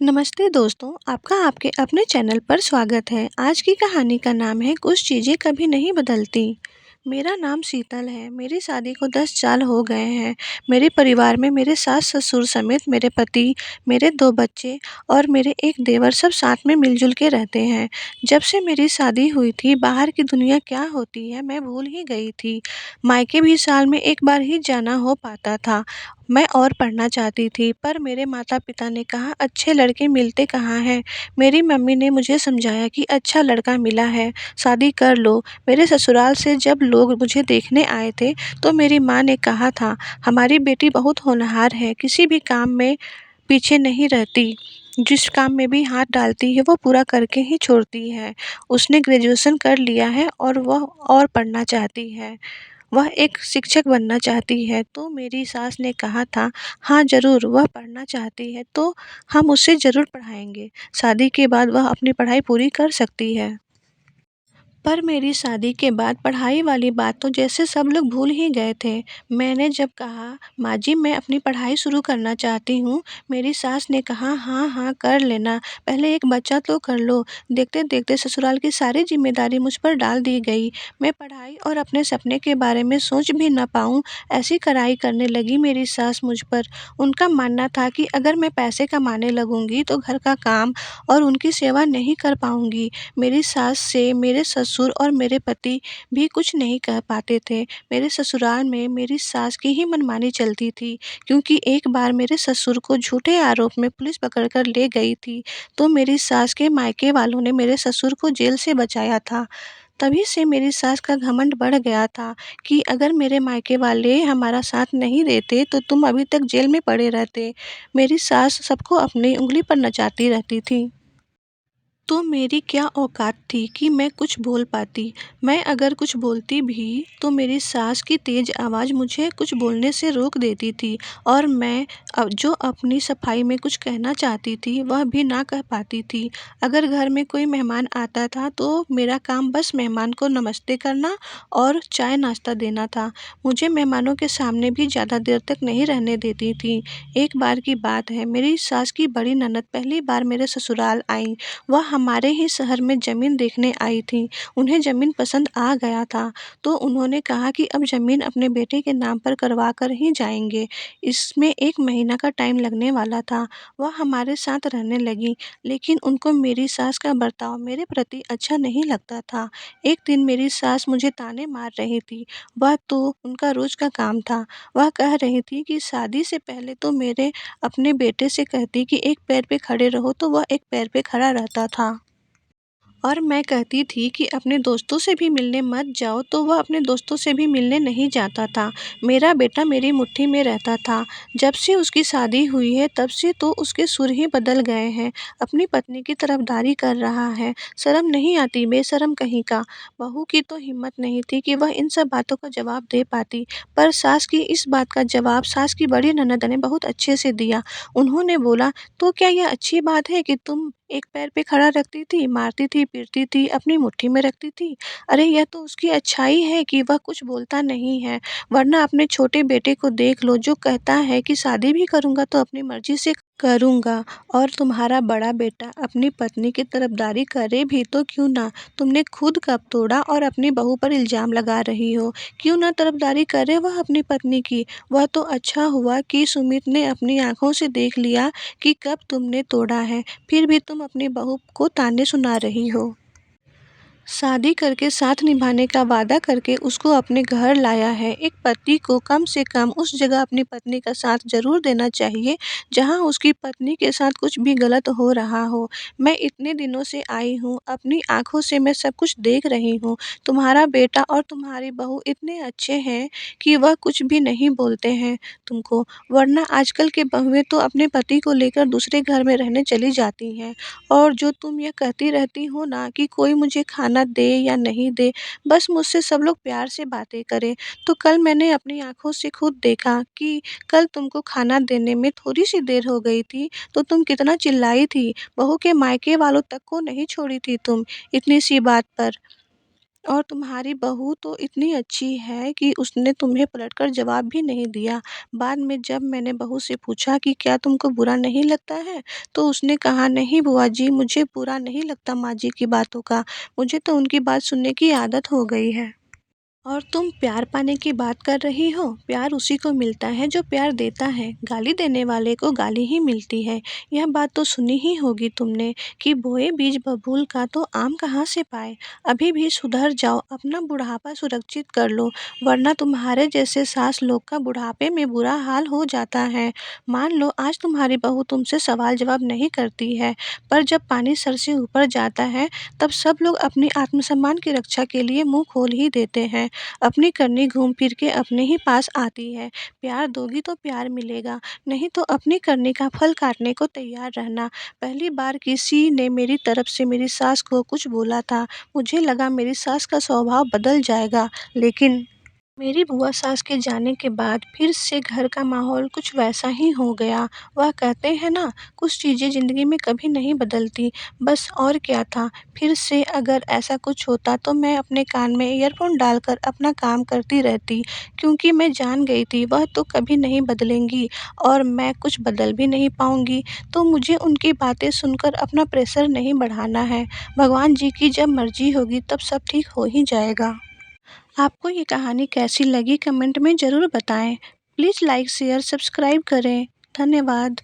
नमस्ते दोस्तों, आपका आपके अपने चैनल पर स्वागत है। आज की कहानी का नाम है कुछ चीज़ें कभी नहीं बदलती। मेरा नाम शीतल है। मेरी शादी को 10 साल हो गए हैं। मेरे परिवार में मेरे सास-ससुर समेत मेरे पति, मेरे 2 बच्चे और मेरे एक देवर सब साथ में मिल-जुल के रहते हैं। जब से मेरी शादी हुई थी, बाहर की दुनिया क्या होती है मैं भूल ही गई थी। मायके भी साल में 1 बार ही जाना हो पाता था। मैं और पढ़ना चाहती थी, पर मेरे माता-पिता ने कहा अच्छे लड़के मिलते कहाँ हैं। मेरी मम्मी ने मुझे समझाया कि अच्छा लड़का मिला है, शादी कर लो। मेरे ससुराल से जब लोग मुझे देखने आए थे, तो मेरी माँ ने कहा था, हमारी बेटी बहुत होनहार है, किसी भी काम में पीछे नहीं रहती। जिस काम में भी हाथ डालती है, वो पूरा करके ही छोड़ती है। उसने ग्रेजुएशन कर लिया है और वह और पढ़ना चाहती है। वह एक शिक्षक बनना चाहती है। तो मेरी सास ने कहा था, हाँ ज़रूर, वह पढ़ना चाहती है तो हम उसे ज़रूर पढ़ाएँगे। शादी के बाद वह अपनी पढ़ाई पूरी कर सकती है। पर मेरी शादी के बाद पढ़ाई वाली बात तो जैसे सब लोग भूल ही गए थे। मैंने जब कहा, माँ जी मैं अपनी पढ़ाई शुरू करना चाहती हूँ, मेरी सास ने कहा, हाँ, हाँ कर लेना, पहले एक बच्चा तो कर लो। देखते-देखते ससुराल की सारी ज़िम्मेदारी मुझ पर डाल दी गई। मैं पढ़ाई और अपने सपने के बारे में सोच भी ना पाऊँ, ऐसी कड़ाई करने लगी मेरी सास मुझ पर। उनका मानना था कि अगर मैं पैसे कमाने लगूँगी तो घर का काम और उनकी सेवा नहीं कर पाऊँगी। मेरी सास से मेरे ससुर और मेरे पति भी कुछ नहीं कह पाते थे। मेरे ससुराल में मेरी सास की ही मनमानी चलती थी, क्योंकि एक बार मेरे ससुर को झूठे आरोप में पुलिस पकड़ कर ले गई थी, तो मेरी सास के मायके वालों ने मेरे ससुर को जेल से बचाया था। तभी से मेरी सास का घमंड बढ़ गया था कि अगर मेरे मायके वाले हमारा साथ नहीं देते, तो तुम अभी तक जेल में पड़े रहते। मेरी सास सबको अपनी उँगली पर नचाती रहती थी। तो मेरी क्या औकात थी कि मैं कुछ बोल पाती। मैं अगर कुछ बोलती भी तो मेरी सास की तेज़ आवाज़ मुझे कुछ बोलने से रोक देती थी और मैं जो अपनी सफाई में कुछ कहना चाहती थी वह भी ना कह पाती थी। अगर घर में कोई मेहमान आता था तो मेरा काम बस मेहमान को नमस्ते करना और चाय नाश्ता देना था। मुझे मेहमानों के सामने भी ज़्यादा देर तक नहीं रहने देती थी। एक बार की बात है, मेरी सास की बड़ी ननद पहली बार मेरे ससुराल आईं। वह हमारे ही शहर में ज़मीन देखने आई थीं। उन्हें ज़मीन पसंद आ गया था, तो उन्होंने कहा कि अब ज़मीन अपने बेटे के नाम पर करवा कर ही जाएँगे। इसमें 1 महीना का टाइम लगने वाला था। वह हमारे साथ रहने लगीं, लेकिन उनको मेरी सास का बर्ताव मेरे प्रति अच्छा नहीं लगता था। एक दिन मेरी सास मुझे ताने मार रही थी। वह तो उनका रोज़ का काम था। वह कह रही थी कि शादी से पहले तो मेरे अपने बेटे से कहती कि एक पैर पे खड़े रहो, तो वह एक पैर पे खड़ा रहता था। और मैं कहती थी कि अपने दोस्तों से भी मिलने मत जाओ, तो वह अपने दोस्तों से भी मिलने नहीं जाता था। मेरा बेटा मेरी मुट्ठी में रहता था। जब से उसकी शादी हुई है तब से तो उसके सुर ही बदल गए हैं। अपनी पत्नी की तरफदारी कर रहा है। शर्म नहीं आती बेशर्म कहीं का। बहू की तो हिम्मत नहीं थी कि वह इन सब बातों का जवाब दे पाती, पर सास की इस बात का जवाब सास की बड़ी ननद ने बहुत अच्छे से दिया। उन्होंने बोला, तो क्या यह अच्छी बात है कि तुम एक पैर पे खड़ा रखती थी, मारती थी, पीटती थी, अपनी मुट्ठी में रखती थी? अरे यह तो उसकी अच्छाई है कि वह कुछ बोलता नहीं है, वरना अपने छोटे बेटे को देख लो जो कहता है कि शादी भी करूँगा तो अपनी मर्ज़ी से करूँगा। और तुम्हारा बड़ा बेटा अपनी पत्नी की तरफदारी करे भी तो क्यों ना? तुमने खुद कब तोड़ा और अपनी बहू पर इल्ज़ाम लगा रही हो? क्यों ना तरफदारी करे वह अपनी पत्नी की? वह तो अच्छा हुआ कि सुमित ने अपनी आँखों से देख लिया कि कब तुमने तोड़ा है, फिर भी तुम अपनी बहू को ताने सुना रही हो। शादी करके साथ निभाने का वादा करके उसको अपने घर लाया है। एक पति को कम से कम उस जगह अपनी पत्नी का साथ ज़रूर देना चाहिए, जहाँ उसकी पत्नी के साथ कुछ भी गलत हो रहा हो। मैं इतने दिनों से आई हूँ, अपनी आँखों से मैं सब कुछ देख रही हूँ। तुम्हारा बेटा और तुम्हारी बहू इतने अच्छे हैं कि वह कुछ भी नहीं बोलते हैं तुमको, वरना आजकल की बहुएँ तो अपने पति को लेकर दूसरे घर में रहने चली जाती हैं। और जो तुम ये कहती रहती हो ना कि कोई मुझे खाना दे या नहीं दे, बस मुझसे सब लोग प्यार से बातें करें। तो कल मैंने अपनी आँखों से खुद देखा कि कल तुमको खाना देने में थोड़ी-सी देर हो गई थी, तो तुम कितना चिल्लाई थी। बहू के मायके वालों तक को नहीं छोड़ी थी तुम, इतनी सी बात पर। और तुम्हारी बहू तो इतनी अच्छी है कि उसने तुम्हें पलटकर जवाब भी नहीं दिया। बाद में जब मैंने बहू से पूछा कि क्या तुमको बुरा नहीं लगता है, तो उसने कहा, नहीं बुआ जी, मुझे बुरा नहीं लगता माँ जी की बातों का, मुझे तो उनकी बात सुनने की आदत हो गई है। और तुम प्यार पाने की बात कर रही हो। प्यार उसी को मिलता है जो प्यार देता है। गाली देने वाले को गाली ही मिलती है। यह बात तो सुनी ही होगी तुमने कि बोए बीज बबूल का तो आम कहाँ से पाए। अभी भी सुधर जाओ, अपना बुढ़ापा सुरक्षित कर लो, वरना तुम्हारे जैसे सास लोग का बुढ़ापे में बुरा हाल हो जाता है। मान लो आज तुम्हारी बहू तुमसे सवाल जवाब नहीं करती है, पर जब पानी सर से ऊपर जाता है तब सब लोग अपनी आत्मसम्मान की रक्षा के लिए मुंह खोल ही देते हैं। अपनी करनी घूम फिर के अपने ही पास आती है। प्यार दोगी तो प्यार मिलेगा, नहीं तो अपनी करनी का फल काटने को तैयार रहना। पहली बार किसी ने मेरी तरफ से मेरी सास को कुछ बोला था, मुझे लगा मेरी सास का स्वभाव बदल जाएगा, लेकिन मेरी बुआ सास के जाने के बाद फिर से घर का माहौल कुछ वैसा ही हो गया। वह कहते हैं ना, कुछ चीज़ें ज़िंदगी में कभी नहीं बदलती। बस और क्या था। फिर से अगर ऐसा कुछ होता तो मैं अपने कान में ईयरफ़ोन डालकर अपना काम करती रहती, क्योंकि मैं जान गई थी वह तो कभी नहीं बदलेंगी और मैं कुछ बदल भी नहीं पाऊँगी। तो मुझे उनकी बातें सुनकर अपना प्रेशर नहीं बढ़ाना है। भगवान जी की जब मर्ज़ी होगी तब सब ठीक हो ही जाएगा। आपको ये कहानी कैसी लगी कमेंट में ज़रूर बताएं। प्लीज़ लाइक शेयर सब्सक्राइब करें। धन्यवाद।